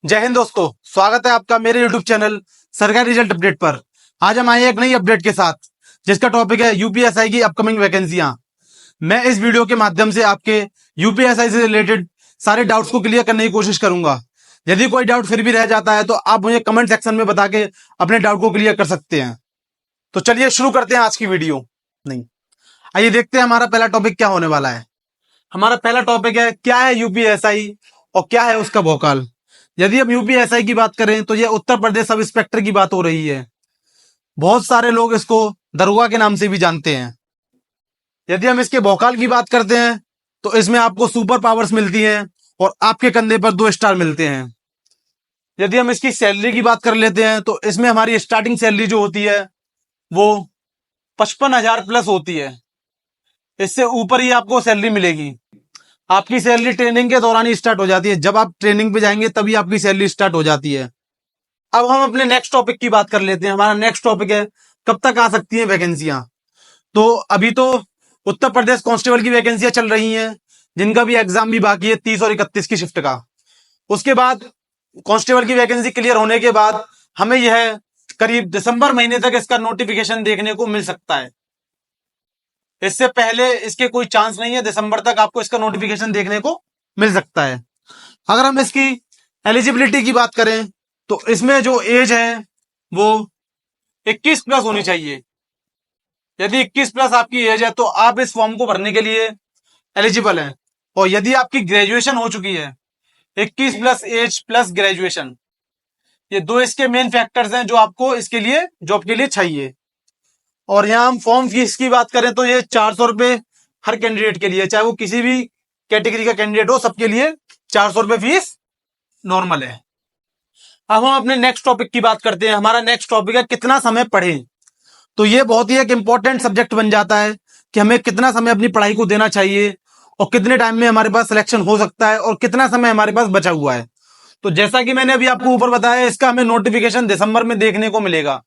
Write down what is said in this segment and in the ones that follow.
जय हिंद दोस्तों, स्वागत है आपका मेरे YouTube चैनल सरकारी रिजल्ट अपडेट पर। आज हम आए एक नई अपडेट के साथ जिसका टॉपिक है यूपीएसआई की अपकमिंग वैकेंसियां। मैं इस वीडियो के माध्यम से आपके यूपीएसआई से रिलेटेड सारे डाउट्स को क्लियर करने की कोशिश करूंगा। यदि कोई डाउट फिर भी रह जाता है तो आप मुझे कमेंट सेक्शन में बता के अपने डाउट को क्लियर कर सकते हैं। तो चलिए शुरू करते हैं आज की वीडियो। नहीं, आइए देखते हैं हमारा पहला टॉपिक क्या होने वाला है। हमारा पहला टॉपिक है क्या है यूपीएसआई और क्या है उसका भौकाल। यदि हम यूपीएसआई की बात करें तो यह उत्तर प्रदेश सब इंस्पेक्टर की बात हो रही है। बहुत सारे लोग इसको दरोगा के नाम से भी जानते हैं। यदि हम इसके भौकाल की बात करते हैं तो इसमें आपको सुपर पावर्स मिलती हैं और आपके कंधे पर 2 स्टार मिलते हैं। यदि हम इसकी सैलरी की बात कर लेते हैं तो इसमें हमारी स्टार्टिंग सैलरी जो होती है वो 55,000 प्लस होती है। इससे ऊपर ही आपको सैलरी मिलेगी। आपकी सैलरी ट्रेनिंग के दौरान ही स्टार्ट हो जाती है। जब आप ट्रेनिंग पे जाएंगे तभी आपकी सैलरी स्टार्ट हो जाती है। अब हम अपने नेक्स्ट टॉपिक की बात कर लेते हैं। हमारा नेक्स्ट टॉपिक है कब तक आ सकती हैं वैकेंसियां। तो अभी तो उत्तर प्रदेश कांस्टेबल की वैकेंसियां चल रही हैं जिनका भी एग्जाम भी बाकी है 30 और 31 की शिफ्ट का। उसके बाद कांस्टेबल की वैकेंसी क्लियर होने के बाद हमें यह करीब दिसंबर महीने तक इसका नोटिफिकेशन देखने को मिल सकता है। इससे पहले इसके कोई चांस नहीं है। दिसंबर तक आपको इसका नोटिफिकेशन देखने को मिल सकता है। अगर हम इसकी एलिजिबिलिटी की बात करें तो इसमें जो एज है वो 21 प्लस होनी चाहिए। यदि 21 प्लस आपकी एज है तो आप इस फॉर्म को भरने के लिए एलिजिबल हैं। और यदि आपकी ग्रेजुएशन हो चुकी है, 21 प्लस एज प्लस ग्रेजुएशन, ये 2 इसके मेन फैक्टर्स हैं जो आपको इसके लिए जॉब के लिए चाहिए। और यहाँ हम फॉर्म फीस की बात करें तो ये 400 रुपए हर कैंडिडेट के लिए, चाहे वो किसी भी कैटेगरी का कैंडिडेट हो, सबके लिए 400 रुपए फीस नॉर्मल है। अब हम अपने नेक्स्ट टॉपिक की बात करते हैं। हमारा नेक्स्ट टॉपिक है कितना समय पढ़ें। तो ये बहुत ही एक इंपॉर्टेंट सब्जेक्ट बन जाता है कि हमें कितना समय अपनी पढ़ाई को देना चाहिए और कितने टाइम में हमारे पास सिलेक्शन हो सकता है और कितना समय हमारे पास बचा हुआ है। तो जैसा कि मैंने अभी आपको ऊपर बताया, इसका हमें नोटिफिकेशन दिसंबर में देखने को मिलेगा।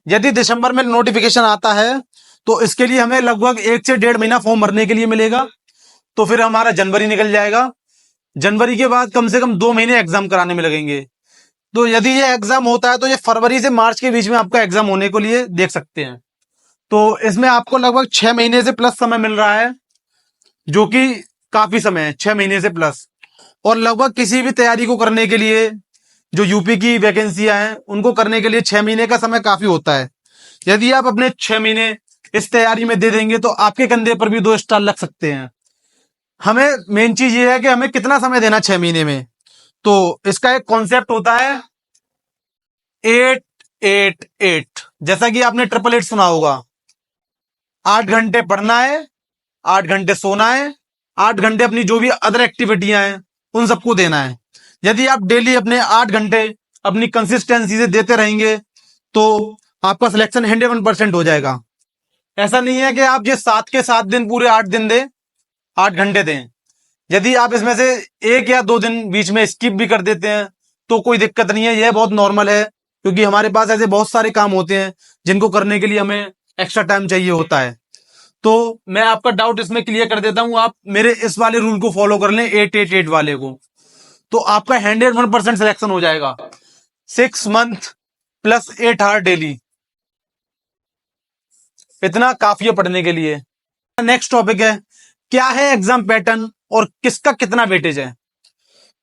यदि दिसंबर में नोटिफिकेशन आता है तो इसके लिए हमें लगभग 1 से 1.5 महीना फॉर्म भरने के लिए मिलेगा। तो फिर हमारा जनवरी निकल जाएगा। जनवरी के बाद कम से कम 2 महीने एग्जाम कराने में लगेंगे। तो यदि ये एग्जाम होता है तो ये फरवरी से मार्च के बीच में आपका एग्जाम होने को लिए देख सकते हैं। तो इसमें आपको लगभग 6 महीने से प्लस समय मिल रहा है, जो कि काफी समय है, 6 महीने से प्लस। और लगभग किसी भी तैयारी को करने के लिए जो यूपी की वैकेंसियां हैं उनको करने के लिए 6 महीने का समय काफी होता है। यदि आप अपने 6 महीने इस तैयारी में दे देंगे तो आपके कंधे पर भी 2 स्टार लग सकते हैं। हमें मेन चीज ये है कि हमें कितना समय देना 6 महीने में। तो इसका एक कॉन्सेप्ट होता है 8-8-8। जैसा कि आपने 888 सुना होगा। 8 घंटे पढ़ना है, 8 घंटे सोना है, 8 घंटे अपनी जो भी अदर एक्टिविटियां हैं उन सबको देना है। यदि आप डेली अपने 8 घंटे अपनी कंसिस्टेंसी से देते रहेंगे तो आपका सिलेक्शन 101% हो जाएगा। ऐसा नहीं है कि आप ये 7 के 7 दिन पूरे 8 दिन दें, 8 घंटे दें। यदि आप इसमें से 1 या 2 दिन बीच में स्किप भी कर देते हैं तो कोई दिक्कत नहीं है। यह बहुत नॉर्मल है क्योंकि हमारे पास ऐसे बहुत सारे काम होते हैं जिनको करने के लिए हमें एक्स्ट्रा टाइम चाहिए होता है। तो मैं आपका डाउट इसमें क्लियर कर देता हूं। आप मेरे इस वाले रूल को फॉलो कर लें, 8-8-8 वाले को, तो आपका 101% सिलेक्शन हो जाएगा। 6 मंथ प्लस 8 आवर डेली, इतना काफी है पढ़ने के लिए। नेक्स्ट टॉपिक है क्या है एग्जाम पैटर्न और किसका कितना वेटेज है।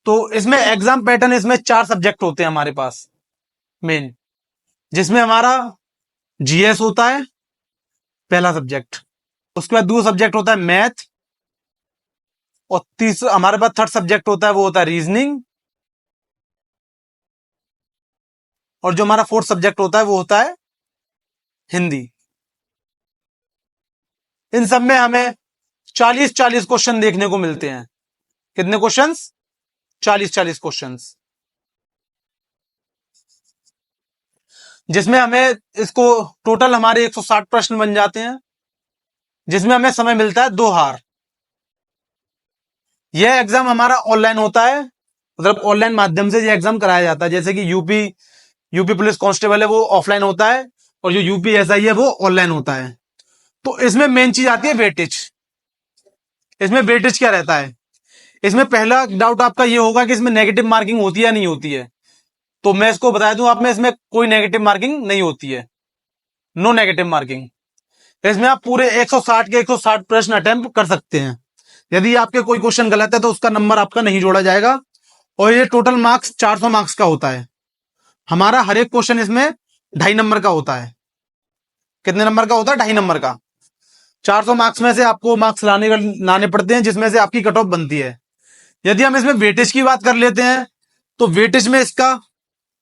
तो इसमें एग्जाम पैटर्न, इसमें 4 सब्जेक्ट होते हैं हमारे पास मेन, जिसमें हमारा जीएस होता है पहला सब्जेक्ट। उसके बाद दूसरा सब्जेक्ट होता है मैथ और तीसरा हमारे पास थर्ड सब्जेक्ट होता है वो होता है रीजनिंग। और जो हमारा फोर्थ सब्जेक्ट होता है वो होता है हिंदी। इन सब में हमें 40-40 क्वेश्चन देखने को मिलते हैं। कितने क्वेश्चंस? 40-40 क्वेश्चंस, जिसमें हमें इसको टोटल हमारे 160 प्रश्न बन जाते हैं, जिसमें हमें समय मिलता है 2 आवर। यह एग्जाम हमारा ऑनलाइन होता है, मतलब ऑनलाइन माध्यम से यह एग्जाम कराया जाता है। जैसे कि यूपी पुलिस कांस्टेबल है वो ऑफलाइन होता है और जो यूपीएसआई है वो ऑनलाइन होता है। तो इसमें मेन चीज आती है वेटेज। इसमें वेटेज क्या रहता है? इसमें पहला डाउट आपका ये होगा कि इसमें नेगेटिव मार्किंग होती है या नहीं होती है। तो मैं इसको बता दूं आप में, इसमें कोई नेगेटिव मार्किंग नहीं होती है, नो नेगेटिव मार्किंग। इसमें आप पूरे 160 के 160 प्रश्न अटेम्प्ट कर सकते हैं। यदि आपके कोई क्वेश्चन गलत है तो उसका नंबर आपका नहीं जोड़ा जाएगा। और ये टोटल मार्क्स 400 मार्क्स का होता है। हमारा हर एक क्वेश्चन इसमें 2.5 नंबर का होता है। कितने नंबर का होता है? 2.5 नंबर का। 400 मार्क्स में से आपको मार्क्स लाने पड़ते हैं, जिसमें से आपकी कट ऑफ बनती है। यदि हम इसमें वेटेज की बात कर लेते हैं तो वेटेज में इसका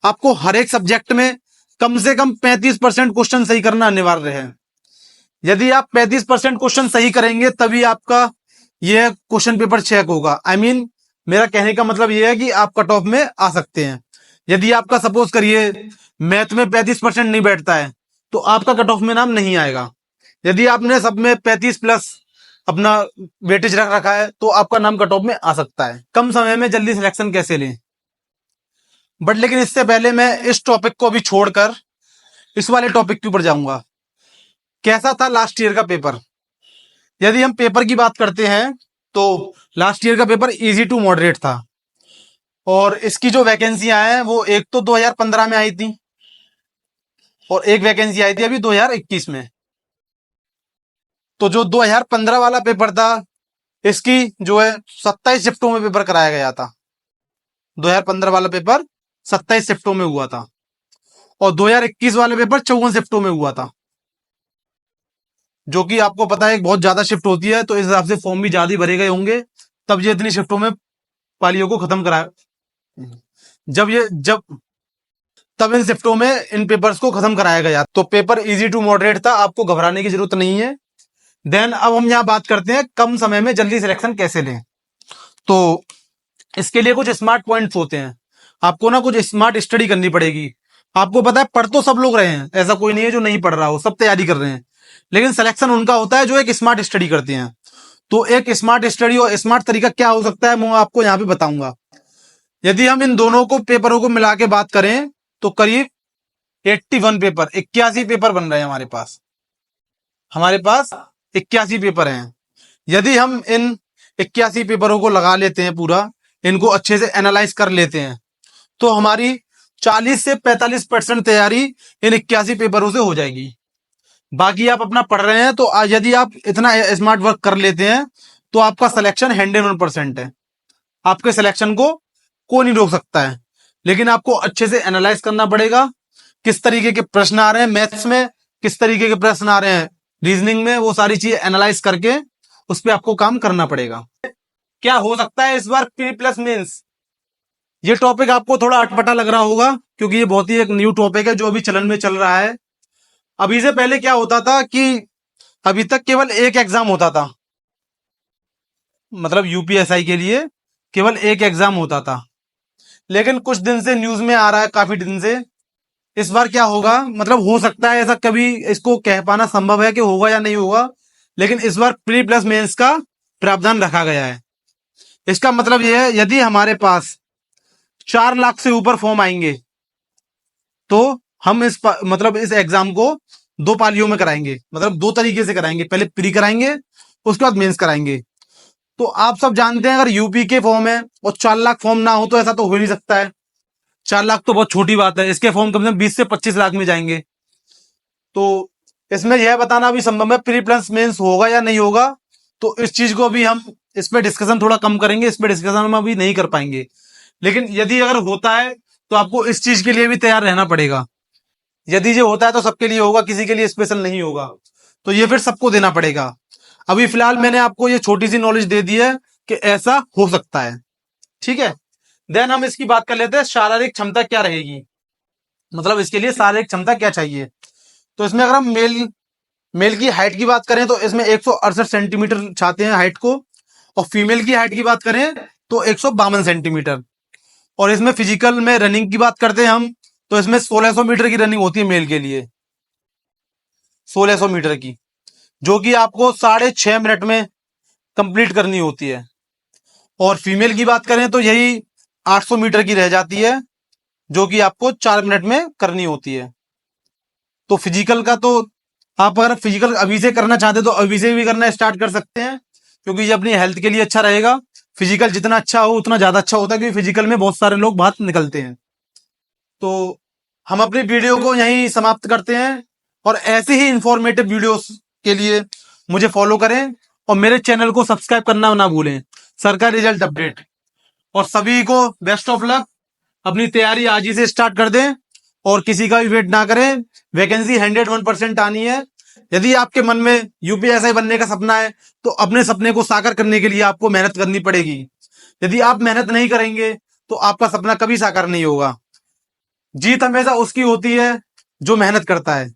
आपको हर एक सब्जेक्ट में कम से कम 35% क्वेश्चन सही करना अनिवार्य है। यदि आप 35% क्वेश्चन सही करेंगे तभी आपका यह क्वेश्चन पेपर चेक होगा। आई मीन मेरा कहने का मतलब यह है कि आप कट ऑफ में आ सकते हैं। यदि आपका सपोज करिए मैथ में 35% नहीं बैठता है तो आपका कट ऑफ में नाम नहीं आएगा। यदि आपने सब में 35 प्लस अपना वेटेज रख रखा है तो आपका नाम कट ऑफ में आ सकता है। कम समय में जल्दी सिलेक्शन कैसे लें? बट लेकिन इससे पहले मैं इस टॉपिक को भी छोड़कर इस वाले टॉपिक के ऊपर जाऊंगा। कैसा था लास्ट ईयर का पेपर? यदि हम पेपर की बात करते हैं तो लास्ट ईयर का पेपर इजी टू मॉडरेट था। और इसकी जो वैकेंसियां हैं वो एक तो 2015 में आई थी और एक वैकेंसी आई थी अभी 2021 में। तो जो 2015 वाला पेपर था इसकी जो है 27 शिफ्टों में पेपर कराया गया था। 2015 वाला पेपर 27 शिफ्टों में हुआ था और 2021 वाले पेपर 54 शिफ्टों में हुआ था, जो कि आपको पता है बहुत ज्यादा शिफ्ट होती है। तो इस हिसाब से फॉर्म भी ज्यादा ही भरे गए होंगे, तब ये इतनी शिफ्टों में पालियों को खत्म कराया। जब तब इन शिफ्टों में इन पेपर्स को खत्म कराया गया। तो पेपर इजी टू मॉडरेट था, आपको घबराने की जरूरत नहीं है। देन अब हम यहाँ बात करते हैं कम समय में जल्दी सिलेक्शन कैसे लें। तो इसके लिए कुछ स्मार्ट पॉइंट्स होते हैं। आपको ना कुछ स्मार्ट स्टडी करनी पड़ेगी। आपको पता है पढ़ तो सब लोग रहे हैं, ऐसा कोई नहीं है जो नहीं पढ़ रहा हो, सब तैयारी कर रहे हैं, लेकिन सिलेक्शन उनका होता है जो एक स्मार्ट स्टडी करते हैं। तो एक स्मार्ट स्टडी और स्मार्ट तरीका क्या हो सकता है मैं आपको यहाँ पे बताऊंगा। यदि हम इन दोनों को पेपरों को मिला के बात करें तो करीब 81 पेपर 81 पेपर बन रहे हैं हमारे पास 81 पेपर हैं। यदि हम इन 81 पेपरों को लगा लेते हैं, पूरा इनको अच्छे से एनालाइज कर लेते हैं, तो हमारी 40 से 45% तैयारी इन 81 पेपरों से हो जाएगी। बाकी आप अपना पढ़ रहे हैं तो यदि आप इतना स्मार्ट वर्क कर लेते हैं तो आपका सिलेक्शन 100% है। आपके सिलेक्शन को कोई नहीं रोक सकता है, लेकिन आपको अच्छे से एनालाइज करना पड़ेगा। किस तरीके के प्रश्न आ रहे हैं मैथ्स में, किस तरीके के प्रश्न आ रहे हैं रीजनिंग में, वो सारी चीजें एनालाइज करके उस पर आपको काम करना पड़ेगा। क्या हो सकता है इस बार प्री प्लस मेंस? ये टॉपिक आपको थोड़ा अटपटा लग रहा होगा क्योंकि ये बहुत ही एक न्यू टॉपिक है जो अभी चलन में चल रहा है। अभी से पहले क्या होता था कि अभी तक केवल एक एग्जाम होता था, मतलब यूपीएसआई के लिए केवल एक एग्जाम होता था। लेकिन कुछ दिन से न्यूज में आ रहा है, काफी दिन से, इस बार क्या होगा, मतलब हो सकता है ऐसा, कभी इसको कह पाना संभव है कि होगा या नहीं होगा, लेकिन इस बार प्री प्लस मेंस का प्रावधान रखा गया है। इसका मतलब यह है यदि हमारे पास 4 लाख से ऊपर फॉर्म आएंगे तो हम इस एग्जाम को 2 पालियों में कराएंगे, मतलब 2 तरीके से कराएंगे। पहले प्री कराएंगे, उसके बाद मेंस कराएंगे। तो आप सब जानते हैं अगर यूपी के फॉर्म है और 4 लाख फॉर्म ना हो तो ऐसा तो हो नहीं सकता है। 4 लाख तो बहुत छोटी बात है, इसके फॉर्म कम से कम 20 से 25 लाख में जाएंगे। तो इसमें यह बताना भी संभव है प्री प्लस मेंस होगा या नहीं होगा। तो इस चीज को भी हम इस पे डिस्कशन थोड़ा कम करेंगे, इस पे डिस्कशन हम अभी नहीं कर पाएंगे। लेकिन यदि अगर होता है तो आपको इस चीज के लिए भी तैयार रहना पड़ेगा। यदि ये होता है तो सबके लिए होगा, किसी के लिए स्पेशल नहीं होगा, तो ये फिर सबको देना पड़ेगा। अभी फिलहाल मैंने आपको ये छोटी सी नॉलेज दे दी है कि ऐसा हो सकता है, ठीक है। देन हम इसकी बात कर लेते हैं शारीरिक क्षमता क्या रहेगी, मतलब इसके लिए शारीरिक क्षमता क्या चाहिए। तो इसमें अगर हम मेल की हाइट की बात करें तो इसमें 168 सेंटीमीटर चाहते हैं हाइट को, और फीमेल की हाइट की बात करें तो 152 सेंटीमीटर। और इसमें फिजिकल में रनिंग की बात करते हैं हम तो इसमें 1600 मीटर की रनिंग होती है मेल के लिए, 1600 मीटर की, जो कि आपको 6.5 मिनट में कंप्लीट करनी होती है। और फीमेल की बात करें तो यही 800 मीटर की रह जाती है, जो कि आपको 4 मिनट में करनी होती है। तो फिजिकल का तो आप अगर फिजिकल अभी से करना चाहते तो अभी से भी करना स्टार्ट कर सकते हैं, क्योंकि ये अपनी हेल्थ के लिए अच्छा रहेगा। फिजिकल जितना अच्छा हो उतना ज्यादा अच्छा होता है, क्योंकि फिजिकल में बहुत सारे लोग बाहर निकलते हैं। तो हम अपनी वीडियो को यहीं समाप्त करते हैं, और ऐसे ही इंफॉर्मेटिव वीडियोस के लिए मुझे फॉलो करें और मेरे चैनल को सब्सक्राइब करना ना भूलें। सरकारी रिजल्ट अपडेट। और सभी को बेस्ट ऑफ लक। अपनी तैयारी आज ही से स्टार्ट कर दें और किसी का भी वेट ना करें। वैकेंसी 101% आनी है। यदि आपके मन में यूपीएसआई बनने का सपना है तो अपने सपने को साकार करने के लिए आपको मेहनत करनी पड़ेगी। यदि आप मेहनत नहीं करेंगे तो आपका सपना कभी साकार नहीं होगा। जीत हमेशा उसकी होती है जो मेहनत करता है।